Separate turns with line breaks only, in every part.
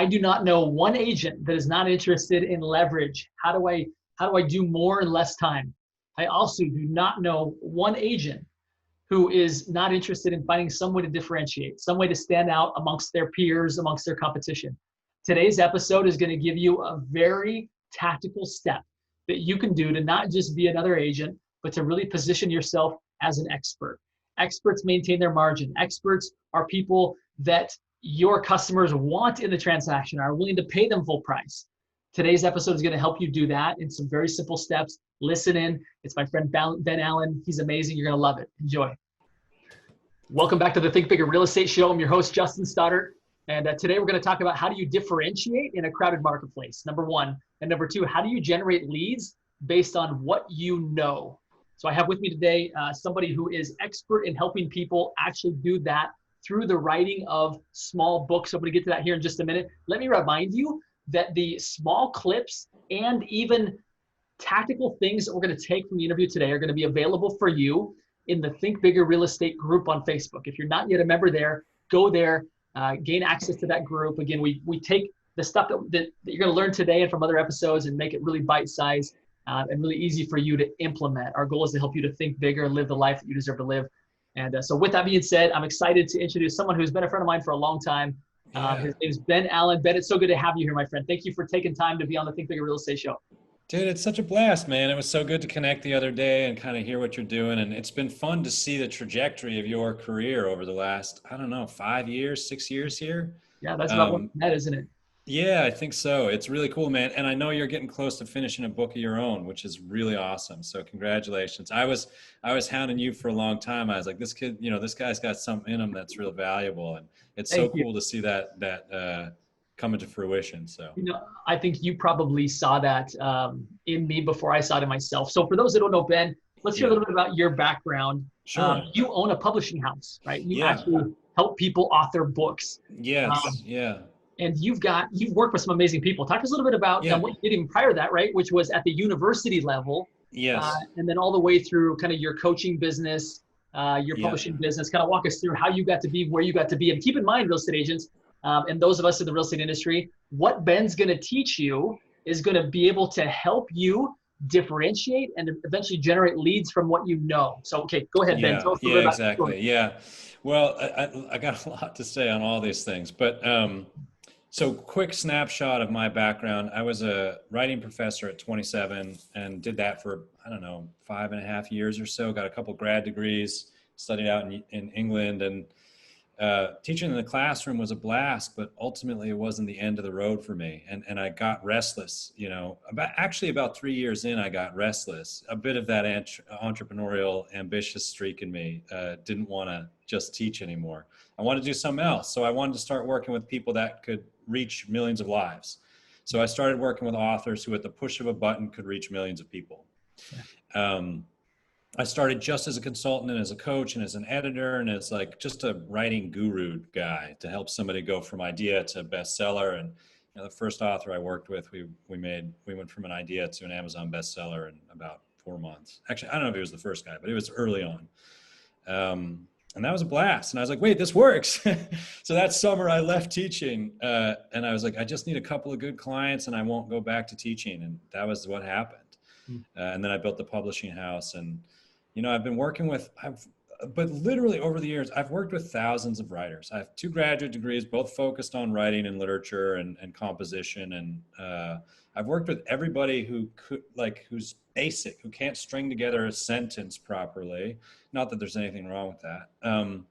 I do not know one agent that is not interested in leverage. How do I do more in less time? I also do not know one agent who is not interested in finding some way to differentiate, some way to stand out amongst their peers, amongst their competition. Today's episode is going to give you a very tactical step that you can do to not just be another agent, but to really position yourself as an expert. Experts maintain their margin. Experts are people that your customers want in the transaction, are willing to pay them full price. Today's episode is going to help you do that in some very simple steps. Listen in. It's my friend Ben Allen. He's amazing. You're going to love it. Enjoy. Welcome back to the Think Bigger Real Estate Show. I'm your host, Justin Stoddart. And today we're going to talk about how do you differentiate in a crowded marketplace, number one. And number two, how do you generate leads based on what you know? So I have with me today somebody who is expert in helping people actually do that through the writing of small books. So I'm going to get to that here in just a minute. Let me remind you that the small clips and even tactical things that we're going to take from the interview today are going to be available for you in the Think Bigger Real Estate group on Facebook. If you're not yet a member there, go there, gain access to that group. Again, we take the stuff that you're going to learn today and from other episodes and make it really bite-sized and really easy for you to implement. Our goal is to help you to think bigger and live the life that you deserve to live. And so with that being said, I'm excited to introduce someone who's been a friend of mine for a long time. His name is Ben Allen. Ben, it's so good to have you here, my friend. Thank you for taking time to be on the Think Bigger Real Estate Show.
Dude, it's such a blast, man. It was so good to connect the other day and kind of hear what you're doing. And it's been fun to see the trajectory of your career over the last, 5 years, 6 years here.
Yeah, that's about what that, isn't it?
Yeah, I think so. It's really cool, man. And I know you're getting close to finishing a book of your own, which is really awesome. So congratulations. I was hounding you for a long time. I was like, this kid, this guy's got something in him that's real valuable. And it's so cool to see that come into fruition. So,
I think you probably saw that in me before I saw it in myself. So for those that don't know, Ben, let's hear a little bit about your background.
Sure.
You own a publishing house, right? You actually help people author books.
Yes.
And you've worked with some amazing people. Talk to us a little bit about what you did even prior to that, right? Which was at the university level.
Yes.
And then all the way through kind of your coaching business, your publishing business. Kind of walk us through how you got to be where you got to be. And keep in mind, real estate agents, and those of us in the real estate industry, what Ben's going to teach you is going to be able to help you differentiate and eventually generate leads from what you know. So, okay, go ahead, Ben. Tell us a little bit about
exactly. Yeah. Well, I got a lot to say on all these things, but so quick snapshot of my background. I was a writing professor at 27 and did that for, 5.5 years or so, got a couple grad degrees, studied out in England, and teaching in the classroom was a blast, but ultimately it wasn't the end of the road for me. And I got restless, about 3 years in, I got restless. A bit of that entrepreneurial, ambitious streak in me didn't want to just teach anymore. I wanted to do something else. So I wanted to start working with people that could reach millions of lives. So I started working with authors who at the push of a button could reach millions of people. I started just as a consultant and as a coach and as an editor and as like just a writing guru guy to help somebody go from idea to bestseller. And the first author I worked with, we went from an idea to an Amazon bestseller in about 4 months. Actually, I don't know if he was the first guy, but it was early on. And that was a blast. And I was like, wait, this works. So that summer I left teaching and I was like, I just need a couple of good clients and I won't go back to teaching. And that was what happened. And then I built the publishing house and, I've been working but literally over the years, I've worked with thousands of writers. I have 2 graduate degrees, both focused on writing and literature and composition. And I've worked with everybody who's basic, who can't string together a sentence properly. Not that there's anything wrong with that.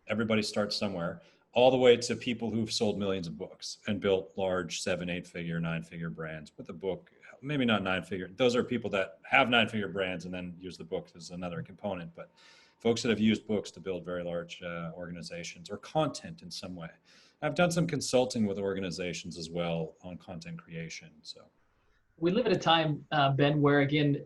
Everybody starts somewhere, all the way to people who've sold millions of books and built large 7, 8-figure, 9-figure brands with a book. Maybe not 9-figure. Those are people that have 9-figure brands and then use the book as another component. But folks that have used books to build very large organizations or content in some way. I've done some consulting with organizations as well on content creation. So
we live at a time, Ben, where again,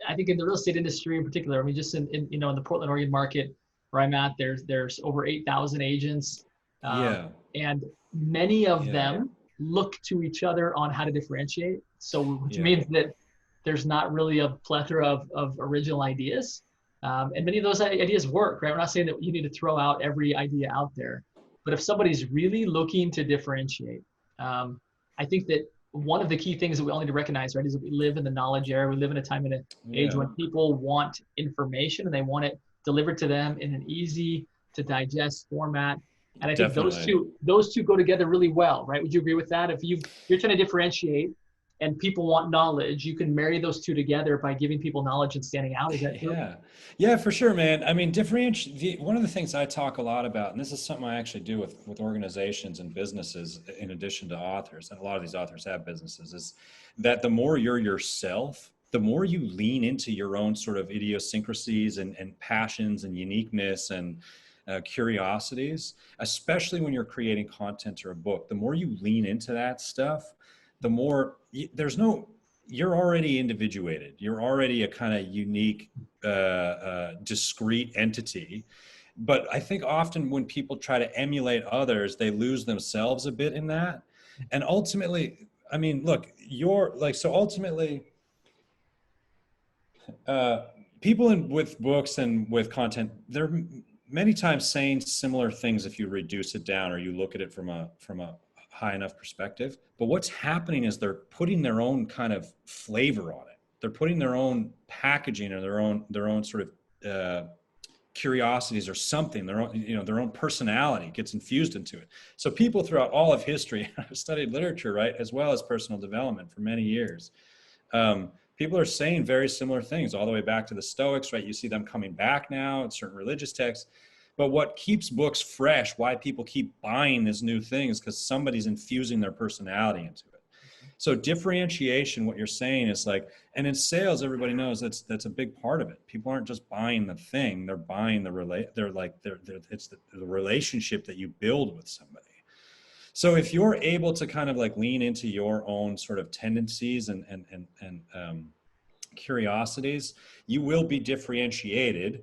I think in the real estate industry in particular, just in the Portland, Oregon market where I'm at, there's over 8,000 agents. And many of them look to each other on how to differentiate. So which means that there's not really a plethora of original ideas. And many of those ideas work, right? We're not saying that you need to throw out every idea out there, but if somebody's really looking to differentiate, I think that one of the key things that we all need to recognize, right, is that we live in the knowledge era. We live in a time and an age
Yeah,
when people want information and they want it delivered to them in an easy to digest format. And I think
definitely.
those two go together really well, right? Would you agree with that? If you're trying to differentiate and people want knowledge, you can marry those two together by giving people knowledge and standing out. Is that true?
Yeah, yeah, for sure, man. I mean, differentiate. One of the things I talk a lot about, and this is something I actually do with organizations and businesses, in addition to authors, and a lot of these authors have businesses, is that the more you're yourself, the more you lean into your own sort of idiosyncrasies and passions and uniqueness and curiosities, especially when you're creating content or a book. The more you lean into that stuff, the more there's no you're already individuated. You're already a kind of unique, discrete entity. But I think often when people try to emulate others, they lose themselves a bit in that. And ultimately, I mean, look, you're like, so ultimately, uh, people with books and with content, they're many times saying similar things if you reduce it down or you look at it from a high enough perspective. But what's happening is they're putting their own kind of flavor on it. They're putting their own packaging or their own sort of curiosities or something, their own personality gets infused into it. So people throughout all of history have studied literature, right, as well as personal development for many years. People are saying very similar things all the way back to the Stoics, right? You see them coming back now in certain religious texts. But what keeps books fresh, why people keep buying this new thing, is because somebody's infusing their personality into it. So differentiation, what you're saying is like, and in sales, everybody knows that's a big part of it. People aren't just buying the thing; they're buying it's the relationship that you build with somebody. So if you're able to kind of like lean into your own sort of tendencies and curiosities, you will be differentiated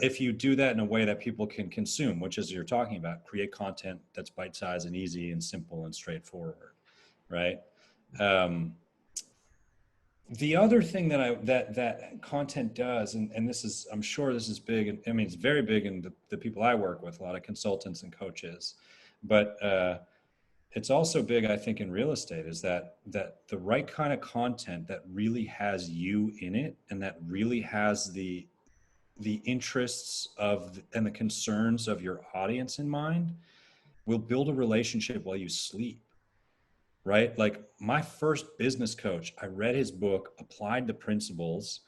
if you do that in a way that people can consume, which is you're talking about, create content that's bite-sized and easy and simple and straightforward, right? Um, the other thing that content does, and this is, I'm sure this is big, and I mean, it's very big in the people I work with, a lot of consultants and coaches, but it's also big, I think, in real estate, is that the right kind of content that really has you in it and that really has the interests of and the concerns of your audience in mind will build a relationship while you sleep, right? Like my first business coach, I read his book, applied the principles,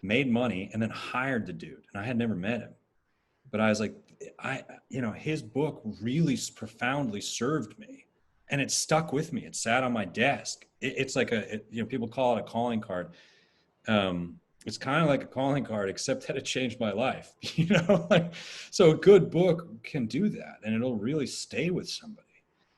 made money, and then hired the dude. And I had never met him, but I was like, his book really profoundly served me, and it stuck with me. It sat on my desk. It's like people call it a calling card. It's kind of like a calling card, except that it changed my life. Like, so a good book can do that, and it'll really stay with somebody.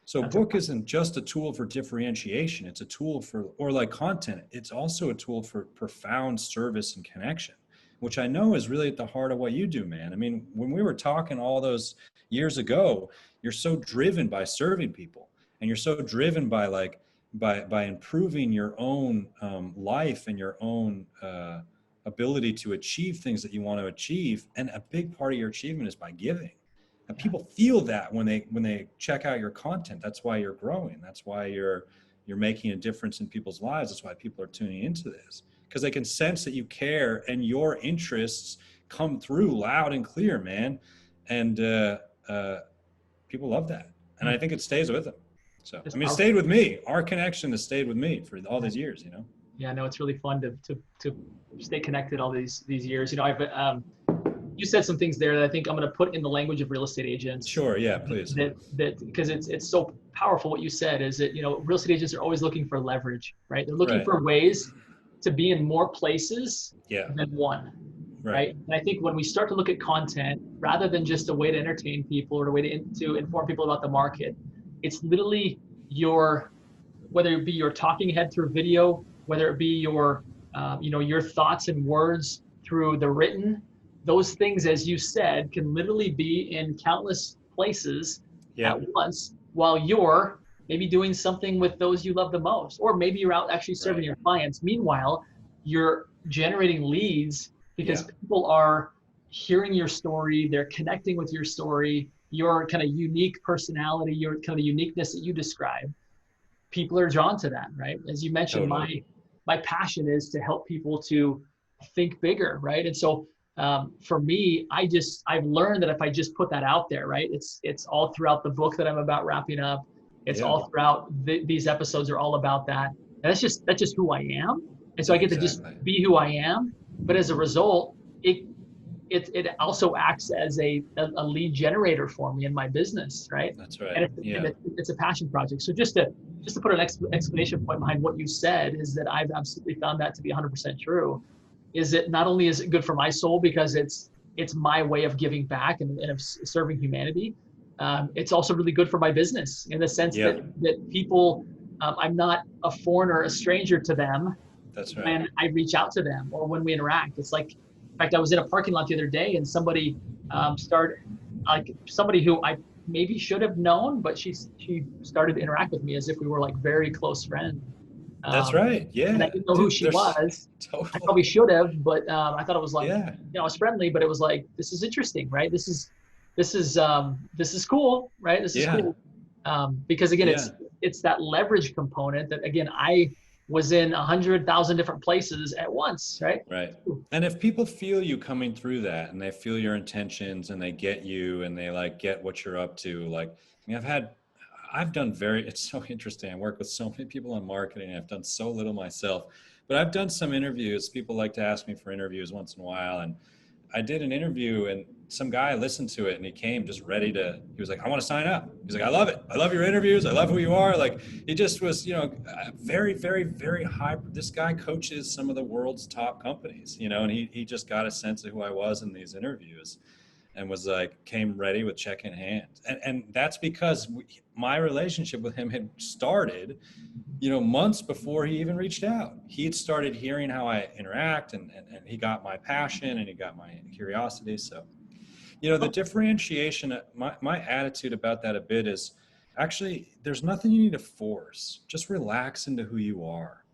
So
That's a
book isn't just a tool for differentiation. It's a tool for, or like content, it's also a tool for profound service and connection, which I know is really at the heart of what you do, man. I mean, when we were talking all those years ago, you're so driven by serving people, and you're so driven by like, by improving your own life and your own ability to achieve things that you want to achieve. And a big part of your achievement is by giving. And
yeah.
people feel that when they check out your content. That's why you're growing. That's why you're making a difference in people's lives. That's why people are tuning into this, because they can sense that you care and your interests come through loud and clear, man. And people love that. And I think it stays with them. So,
It's
I mean, it stayed
powerful.
with me. Our connection has stayed with me for all
Yeah.
these years.
Yeah, no, it's really fun to stay connected all these years. I've you said some things there that I think I'm going to put in the language of real estate agents.
Sure. Yeah, please.
That because it's so powerful. What you said is that real estate agents are always looking for leverage, right? They're looking
Right.
for ways to be in more places
Yeah.
than one,
Right.
right? And I think when we start to look at content rather than just a way to entertain people or a way to inform people about the market, it's literally whether it be your talking head through video, whether it be your thoughts and words through the written. Those things, as you said, can literally be in countless places
Yeah.
at once while you're maybe doing something with those you love the most, or maybe you're out actually serving
Right.
your clients. Meanwhile, you're generating leads because
Yeah.
people are hearing your story, they're connecting with your story, your kind of unique personality, your kind of the uniqueness that you describe. people are drawn to that, right? As you mentioned,
Totally.
my passion is to help people to think bigger, right? And so for me, I've learned that if I just put that out there, right, it's all throughout the book that I'm about wrapping up. It's
Yeah,
all throughout these episodes are all about that. And that's just who I am. And so I get to just
exactly.
be who I am. But as a result, it it also acts as a lead generator for me in my business, right?
That's right.
And
Yeah.
it's a passion project. So just to put an explanation point behind what you said is that I've absolutely found that to be 100% true. Is that not only is it good for my soul because it's my way of giving back and of serving humanity, it's also really good for my business in the sense
Yeah,
that people, I'm not a foreigner, a stranger to them
that's right.
when I reach out to them or when we interact. It's like, in fact, I was in a parking lot the other day and somebody started, like somebody who I maybe should have known, but she started to interact with me as if we were like very close friends.
That's
Um,
right.
and I
Yeah.
didn't know who
Dude,
she
there's
was. I
totally.
probably should have, but I thought it was like,
Yeah.
it was friendly, but it was like, this is interesting, right? This is cool, right? This is
Yeah.
cool. Because again,
Yeah.
it's that leverage component that again, I was in 100,000 different places at once, right?
Right. And if people feel you coming through that and they feel your intentions and they get you and they like get what you're up to, like, I mean, I've done it's so interesting. I work with so many people on marketing. I've done so little myself, but I've done some interviews. People like to ask me for interviews once in a while. And I did an interview and some guy listened to it and he came just ready to, he was like, I want to sign up. He's like, I love it. I love your interviews. I love who you are. Like he just was, very, very, very high. This guy coaches some of the world's top companies, and he just got a sense of who I was in these interviews and was like, came ready with check in hand. And that's because my relationship with him had started months before he even reached out. He had started hearing how I interact and he got my passion and he got my curiosity. So, the differentiation, my attitude about that a bit is actually there's nothing you need to force. Just relax into who you are.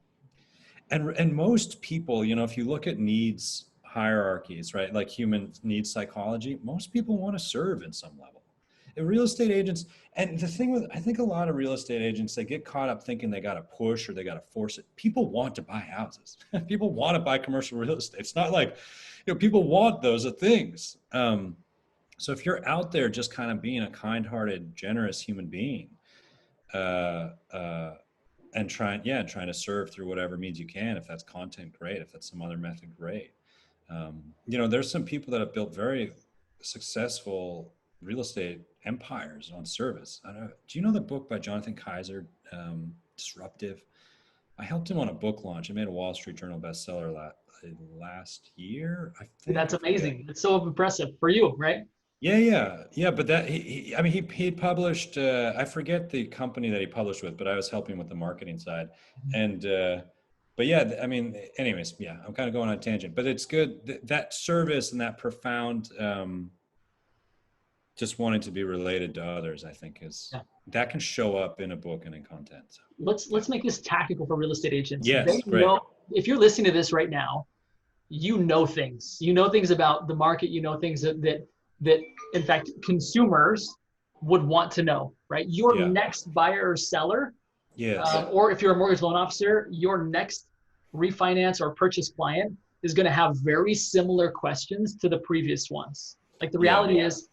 And most people, if you look at needs hierarchies, right, like human needs psychology, most people want to serve in some level. And real estate agents, and the thing with, I think a lot of real estate agents, they get caught up thinking they got to push or they got to force it. People want to buy houses. People want to buy commercial real estate. It's not like, people want those things. So if you're out there just kind of being a kind-hearted, generous human being, uh, uh, and trying to serve through whatever means you can, if that's content, great. If that's some other method, great. There's some people that have built very successful real estate empires on service. I don't know, do you know the book by Jonathan Kaiser, Disruptive? I helped him on a book launch. It made a Wall Street Journal bestseller last year, I think.
That's
I forget.
amazing. It's so impressive for you, right?
Yeah, yeah, yeah. But that I mean, he published. I forget the company that he published with, but I was helping with the marketing side, and but yeah, I mean, anyways, yeah, I'm kind of going on a tangent, but it's good that service and that profound, just wanting to be related to others. I think is
Yeah.
that can show up in a book and in content. So, yeah.
Let's make this tactical for real estate agents. They
Yes, great.
know if you're listening to this right now, you know things. You know things about the market. You know things that in fact consumers would want to know, right? Your
Yeah.
next buyer or seller,
Yes.
or if you're a mortgage loan officer, your next refinance or purchase client is going to have very similar questions to the previous ones. Like the
Yeah.
reality is,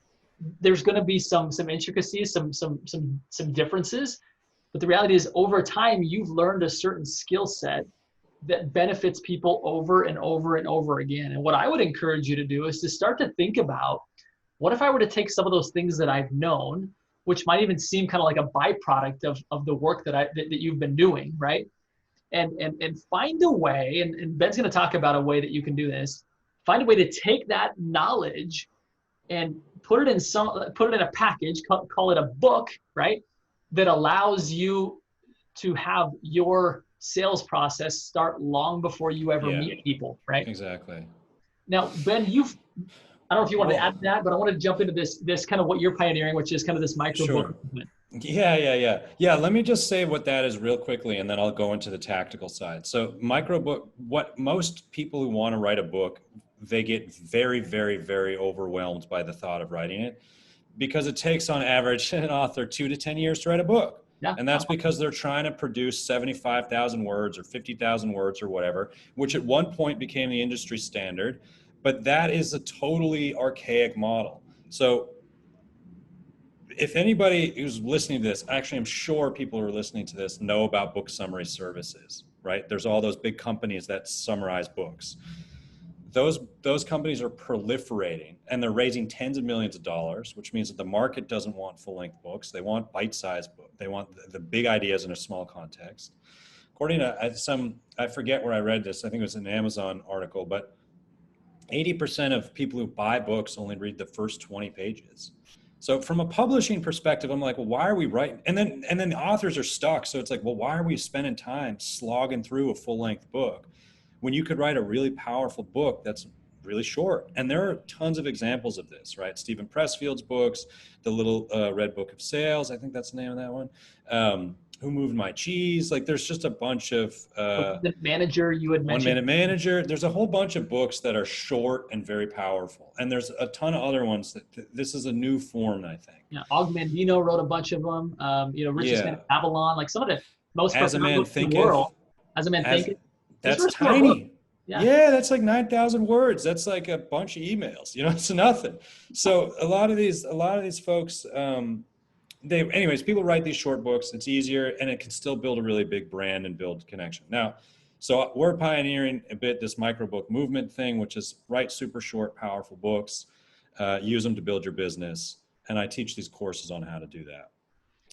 there's going to be some intricacies, some differences, but the reality is, over time, you've learned a certain skill set that benefits people over and over and over again. And what I would encourage you to do is to start to think about, what if I were to take some of those things that I've known, which might even seem kind of like a byproduct of the work that you've been doing, right? And find a way, and Ben's going to talk about a way that you can do this. Find a way to take that knowledge and put it in a package, call it a book, right? That allows you to have your sales process start long before you ever
Yeah.
meet people, right?
Exactly.
Now, Ben, I don't know if you want to add
Well,
to that, but I want to jump into this kind of what you're pioneering, which is kind of this micro book
sure.
movement.
Yeah, yeah, yeah. Yeah, let me just say what that is real quickly and then I'll go into the tactical side. So, micro book, what most people who want to write a book, they get very, very, very overwhelmed by the thought of writing it because it takes on average an author 2 to 10 years to write a book.
Yeah.
And that's because they're trying to produce 75,000 words or 50,000 words or whatever, which at one point became the industry standard. But that is a totally archaic model. So if anybody who's listening to this, actually, I'm sure people who are listening to this know about book summary services, right? There's all those big companies that summarize books. Those companies are proliferating, and they're raising tens of millions of dollars, which means that the market doesn't want full-length books. They want bite-sized books. They want the big ideas in a small context. According to I forget where I read this. I think it was an Amazon article, but 80% of people who buy books only read the first 20 pages. So from a publishing perspective, I'm like, well, why are we writing? And then the authors are stuck. So it's like, well, why are we spending time slogging through a full-length book when you could write a really powerful book that's really short? And there are tons of examples of this, right? Stephen Pressfield's books, the Little Red Book of Sales, I think that's the name of that one. Who Moved My Cheese? Like, there's just a bunch of
The Manager you had
One
mentioned.
Minute Manager. There's a whole bunch of books that are short and very powerful, and there's a ton of other ones that this is a new form, I think.
Yeah, Og Mandino wrote a bunch of them. Richest Man
Yeah.
of Babylon, like some of the most
As a
profound
Man
books in the
Thinketh.
world. As a Man
As,
Thinketh.
that's
Those were short books.
tiny.
Yeah.
Yeah, that's like 9,000 words. That's like a bunch of emails. It's nothing. So a lot of these folks, anyways, people write these short books. It's easier, and it can still build a really big brand and build connection. Now, so we're pioneering a bit this microbook movement thing, which is write super short, powerful books, use them to build your business. And I teach these courses on how to do that.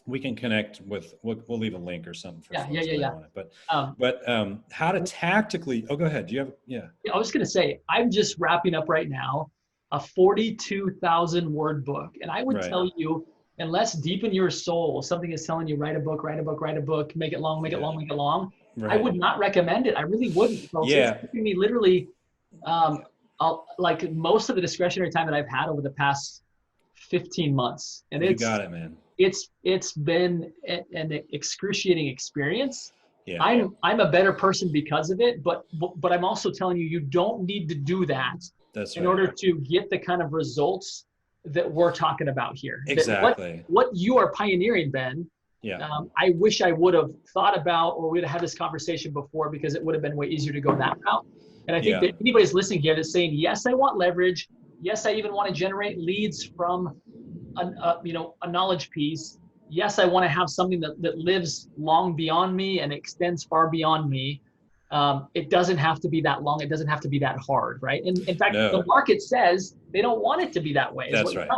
We can connect with, we'll leave a link or something for folks that want it. But how to tactically, go ahead. Do you have, yeah.
I was going to say, I'm just wrapping up right now a 42,000 word book. And I would tell you, unless deep in your soul, something is telling you, write a book, make it long, make it long, make it long. Right. I would not recommend it. I really wouldn't. Folks.
Yeah.
It's taking me literally, like most of the discretionary time that I've had over the past 15 months. And
you got it, man.
It's been an excruciating experience.
Yeah.
I'm a better person because of it, but I'm also telling you don't need to do that in order to get the kind of results that we're talking about here.
Exactly.
What you are pioneering, Ben.
Yeah.
I wish I would have thought about, or we'd have had this conversation before, because it would have been way easier to go that route. And I think that anybody's listening here that's saying, yes, I want leverage. Yes, I even want to generate leads from a knowledge piece. Yes, I want to have something that lives long beyond me and extends far beyond me. It doesn't have to be that long. It doesn't have to be that hard, right? And in fact, the market says they don't want it to be that way.
That's right.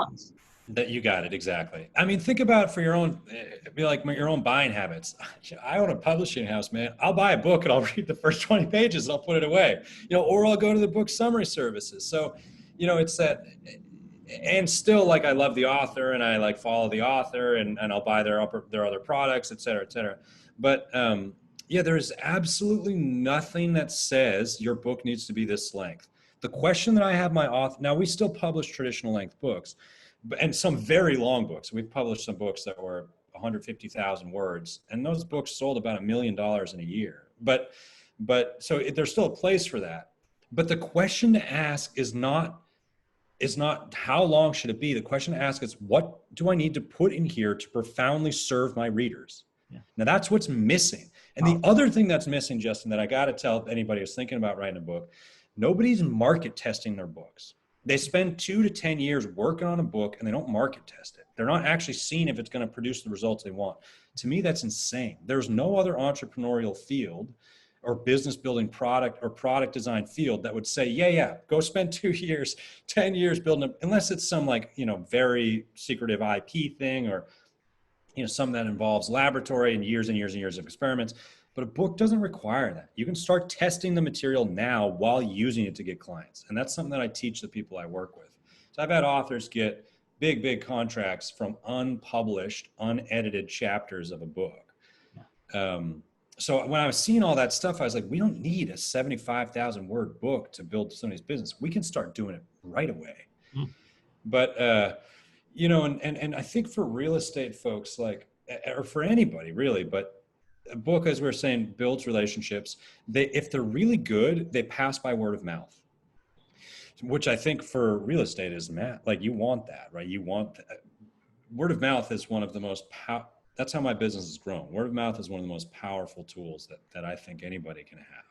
That you got it, exactly. I mean, think about it for your own, your own buying habits. I own a publishing house, man. I'll buy a book and I'll read the first 20 pages and I'll put it away, or I'll go to the book summary services. So, it's that, and still, like, I love the author and I like follow the author and I'll buy their other products, et cetera, et cetera. But there's absolutely nothing that says your book needs to be this length. The question that I have my author, now we still publish traditional length books, and some very long books. We've published some books that were 150,000 words, and those books sold about $1 million in a year. But so there's still a place for that. But the question to ask is not how long should it be. The question to ask is, what do I need to put in here to profoundly serve my readers? Yeah. Now that's what's missing. And the other thing that's missing, Justin, that I got to tell anybody who's thinking about writing a book, nobody's market testing their books. They spend 2 to 10 years working on a book and they don't market test it. They're not actually seeing if it's going to produce the results they want. To me, that's insane. There's no other entrepreneurial field or business building product or product design field that would say, go spend 2 years, 10 years building it, unless it's some very secretive IP thing or, something that involves laboratory and years and years and years of experiments. But a book doesn't require that. You can start testing the material now while using it to get clients. And that's something that I teach the people I work with. So I've had authors get big contracts from unpublished, unedited chapters of a book. So when I was seeing all that stuff, I was like, we don't need a 75,000 word book to build somebody's business. We can start doing it right away. But, and I think for real estate folks, or for anybody really, but a book, as we were saying, builds relationships. If they're really good, they pass by word of mouth, which I think for real estate is you want that, right? You want that. Word of mouth is one of the most that's how my business has grown. Word of mouth is one of the most powerful tools that I think anybody can have.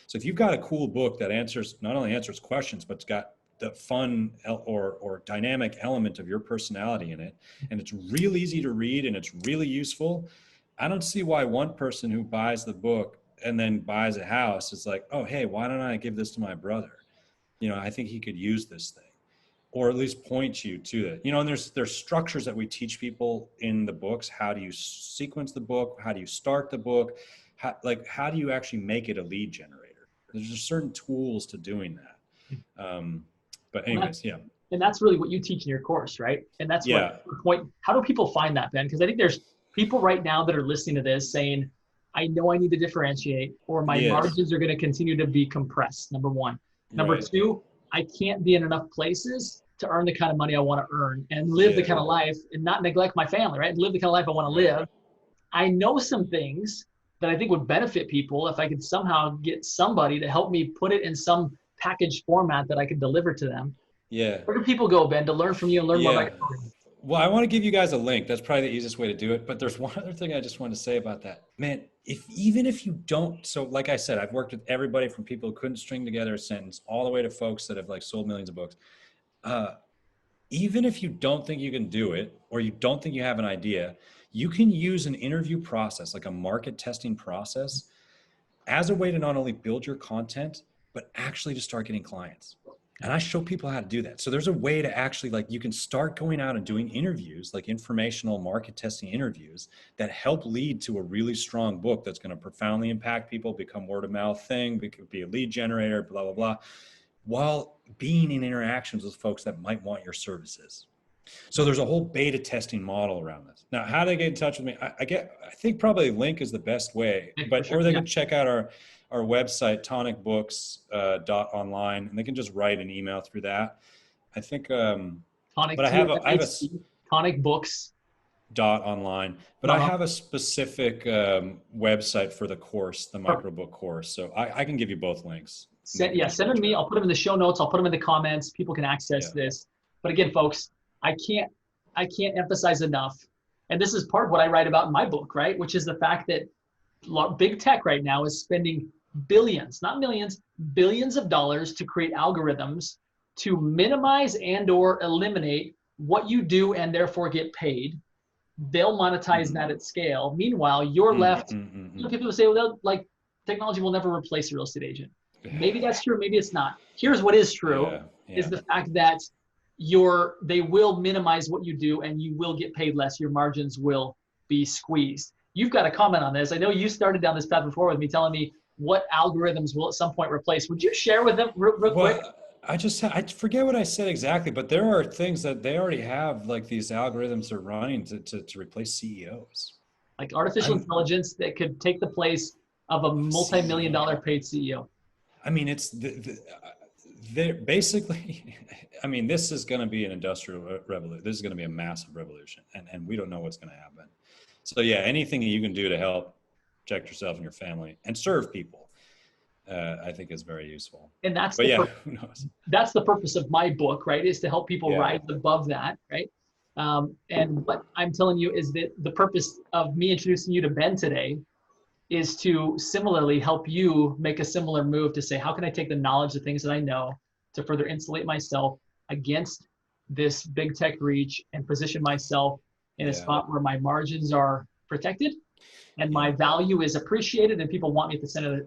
So if you've got a cool book that not only answers questions, but it's got the fun or dynamic element of your personality in it, and it's real easy to read and it's really useful, I don't see why one person who buys the book and then buys a house is like, oh, hey, why don't I give this to my brother? I think he could use this thing, or at least point you to it. And there's structures that we teach people in the books. How do you sequence the book? How do you start the book? How do you actually make it a lead generator? There's just certain tools to doing that. But anyways, yeah.
And that's really what you teach in your course, right? And that's what the point. How do people find that, Ben? Because I think there's people right now that are listening to this saying, I know I need to differentiate, or my margins are going to continue to be compressed. Number one. Number two, I can't be in enough places to earn the kind of money I want to earn and live the kind of life and not neglect my family, right? And live the kind of life I want to live. I know some things that I think would benefit people if I could somehow get somebody to help me put it in some packaged format that I could deliver to them.
Yeah.
Where do people go, Ben, to learn from you and learn more about your career?
Well, I want to give you guys a link. That's probably the easiest way to do it. But there's one other thing I just wanted to say about that. Man, even if you don't, so like I said, I've worked with everybody from people who couldn't string together a sentence all the way to folks that have sold millions of books. Even if you don't think you can do it, or you don't think you have an idea, you can use an interview process, like a market testing process, as a way to not only build your content, but actually to start getting clients. And I show people how to do that. So there's a way to actually you can start going out and doing interviews, like informational market testing interviews that help lead to a really strong book that's going to profoundly impact people, become word of mouth thing, be a lead generator, blah, blah, blah, while being in interactions with folks that might want your services. So there's a whole beta testing model around this. Now, how do they get in touch with me? I think probably link is the best way, or they can check out our website, tonicbooks.online, and they can just write an email through that. I think, but I have a
tonicbooks.online,
but I have a specific website for the course, the microbook course. So I can give you both links.
Send them to me. I'll put them in the show notes. I'll put them in the comments. People can access this. But again, folks, I can't emphasize enough. And this is part of what I write about in my book, right? Which is the fact that big tech right now is spending billions, not millions, billions of dollars to create algorithms to minimize and or eliminate what you do and therefore get paid. They'll monetize that at scale. Meanwhile, you're left, people will say, well, technology will never replace a real estate agent. Maybe that's true, maybe it's not. Here's what is true, is the fact that they will minimize what you do and you will get paid less. Your margins will be squeezed. You've got to comment on this. I know you started down this path before with me telling me what algorithms will at some point replace. Would you share with them real quick?
I forget what I said exactly, but there are things that they already have, like these algorithms are running to replace CEOs.
Like artificial intelligence that could take the place of a multi-million-dollar paid CEO.
I mean, it's they're basically, I mean, this is going to be an industrial revolution. This is going to be a massive revolution, and we don't know what's going to happen. So yeah, anything that you can do to help protect yourself and your family and serve people, I think is very useful.
And that's
who knows?
That's the purpose of my book, right? Is to help people rise above that, right? And what I'm telling you is that the purpose of me introducing you to Ben today is to similarly help you make a similar move to say, how can I take the knowledge, the things that I know, to further insulate myself against this big tech reach and position myself in a spot where my margins are protected and my value is appreciated and people want me at the center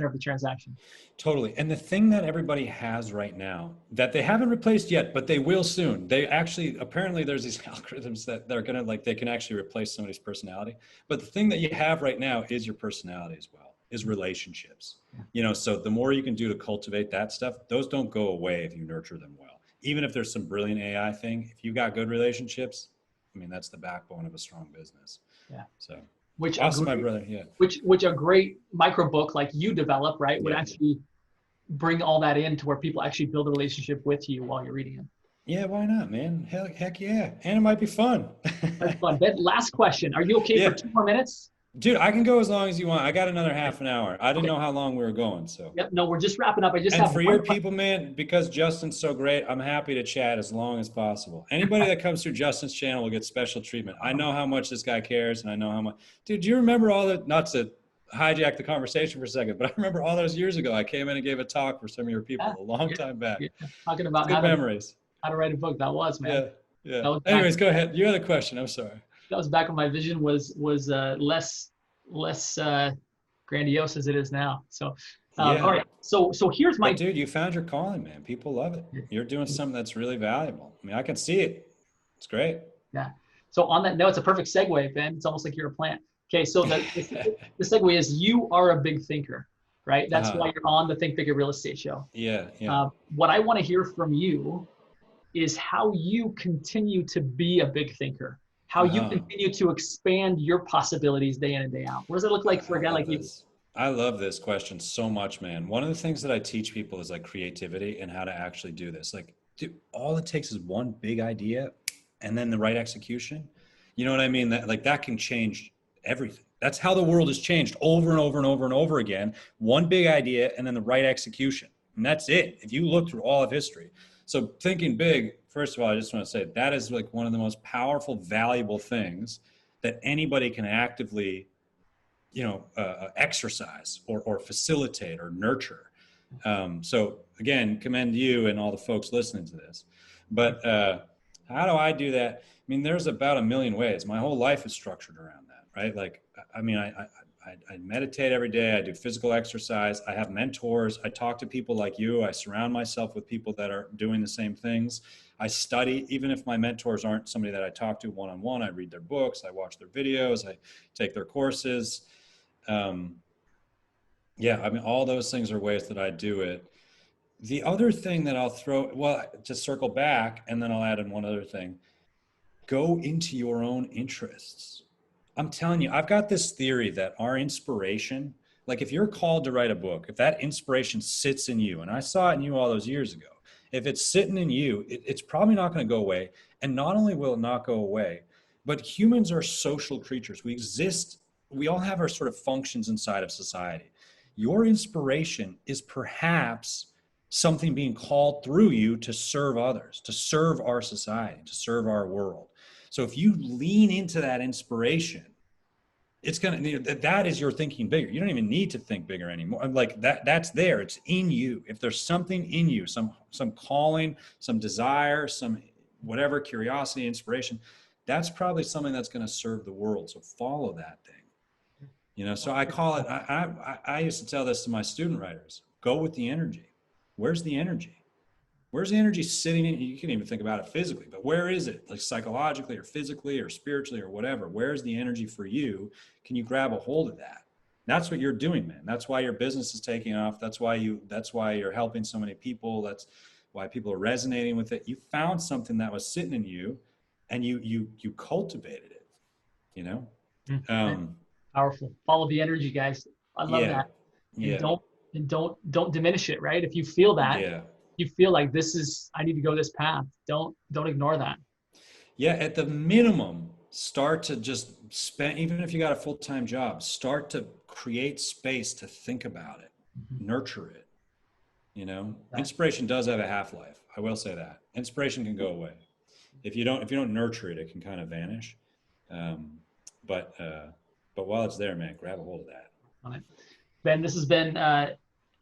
of the transaction.
Totally. And the thing that everybody has right now that they haven't replaced yet, but they will soon. They actually, apparently there's these algorithms that they're going to they can actually replace somebody's personality. But the thing that you have right now is your personality as well, is relationships. So the more you can do to cultivate that stuff, those don't go away if you nurture them well. Even if there's some brilliant AI thing, if you got good relationships, I mean, that's the backbone of a strong business. Yeah. So. Which a
great micro book like you develop, right, would actually bring all that in to where people actually build a relationship with you while you're reading it.
Yeah, why not, man? Heck yeah. And it might be fun.
That's fun. Ben, last question. Are you okay for 2 more minutes?
Dude, I can go as long as you want. I got another half an hour. I didn't
Okay.
know how long we were going, so.
Yep. No, we're just wrapping up. I just
And
have
for
one
your
question.
people, man, because Justin's so great, I'm happy to chat as long as possible. Anybody that comes through Justin's channel will get special treatment. I know how much this guy cares, and I know how much. Dude, do you remember all the, not to hijack the conversation for a second, but I remember all those years ago, I came in and gave a talk for some of your
Yeah,
people a long
yeah,
time back.
yeah. Talking about
Good memories.
how to write a book. That was, man.
Yeah, yeah.
That was back.
Anyways, go ahead. You had a question. I'm sorry.
That was back when my vision was less grandiose as it is now. So, all
Yeah.
right. So here's
But
my.
dude, you found your calling, man. People love it. You're doing something that's really valuable. I mean, I can see it. It's great.
Yeah. So on that note, it's a perfect segue, Ben. It's almost like you're a plant. Okay. So the segue is you are a big thinker, right? That's
Uh-huh.
why you're on the Think Bigger Real Estate Show.
Yeah, yeah.
What I want to hear from you is how you continue to be a big thinker, how you
Uh-huh.
continue to expand your possibilities day in and day out. What does it look like for
I
a guy
love
like you?
this. I love this question so much, man. One of the things that I teach people is like creativity and how to actually do this. Like, dude, all it takes is one big idea and then the right execution. You know what I mean? That like that can change everything. That's how the world has changed over and over and over and over again. One big idea and then the right execution. And that's it. If you look through all of history. So thinking big, first of all, I just want to say that is like one of the most powerful, valuable things that anybody can actively exercise or facilitate or nurture. So again, commend you and all the folks listening to this. But how do I do that? I mean, there's about a million ways. My whole life is structured around that, right? Like, I mean, I meditate every day. I do physical exercise. I have mentors. I talk to people like you. I surround myself with people that are doing the same things. I study, even if my mentors aren't somebody that I talk to one-on-one. I read their books. I watch their videos. I take their courses. Yeah, I mean, all those things are ways that I do it. The other thing that I'll throw, well, to circle back, and then I'll add in one other thing, go into your own interests. I'm telling you, I've got this theory that our inspiration, like if you're called to write a book, if that inspiration sits in you, and I saw it in you all those years ago, if it's sitting in you, it's probably not going to go away. And not only will it not go away, but humans are social creatures. We exist, we all have our sort of functions inside of society. Your inspiration is perhaps something being called through you to serve others, to serve our society, to serve our world. So if you lean into that inspiration, it's going to, that is your thinking bigger. You don't even need to think bigger anymore. Like that's there. It's in you. If there's something in you, some calling, some desire, some whatever, curiosity, inspiration, that's probably something that's going to serve the world. So follow that thing. So I call it, I used to tell this to my student writers, go with the energy. Where's the energy? Where's the energy sitting in? You can even think about it physically, but where is it? Like psychologically or physically or spiritually or whatever, where's the energy for you? Can you grab a hold of that? That's what you're doing, man. That's why your business is taking off. That's why you're helping so many people. That's why people are resonating with it. You found something that was sitting in you and you cultivated it, you know?
Powerful. Follow the energy, guys. I love
Yeah,
that. And
yeah,
don't diminish it, right? If you feel that,
yeah.
you feel like I need to go this path. Don't ignore that.
Yeah, at the minimum, start to just spend, even if you got a full-time job, start to create space to think about it,
Mhm.
nurture it.
Right.
Inspiration does have a half-life. I will say that. Inspiration can go away. If you don't nurture it, it can kind of vanish. Um, but while it's there, man, grab a hold of
On it. Ben, this has been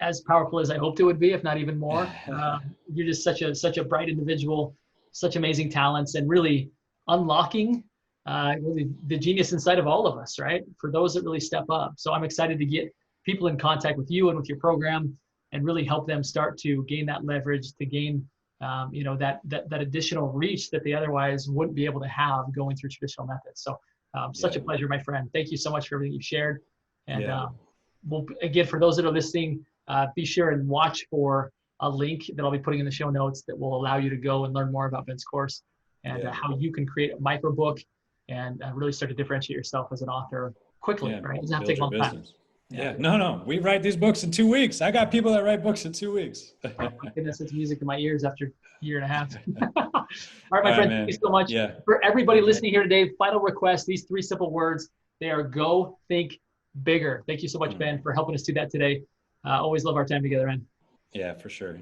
as powerful as I hoped it would be, if not even more.
that.
You're just such a bright individual, such amazing talents, and really unlocking really the genius inside of all of us, right? For those that really step up. So I'm excited to get people in contact with you and with your program, and really help them start to gain that leverage, to gain that additional reach that they otherwise wouldn't be able to have going through traditional methods. So such
Yeah,
a pleasure, my friend. Thank you so much for everything you've shared. And
yeah,
we'll, again, for those that are listening, be sure and watch for a link that I'll be putting in the show notes that will allow you to go and learn more about Ben's course and
yeah,
how you can create a micro book and really start to differentiate yourself as an author quickly,
yeah.
right? It doesn't have to
Build
take a
your
long time.
business.
Yeah.
Yeah, no. We write these books in 2 weeks. I got people that write books in 2 weeks.
Oh my goodness, it's music in my ears after a year and a half. All right,
All
my
right,
friend, thank you
man.
so much.
Yeah.
For everybody listening here today, final request, these 3 simple words. They are go think bigger. Thank you so much,
Hmm.
Ben, for helping us do that today. Always love our time together, man.
Yeah, for sure.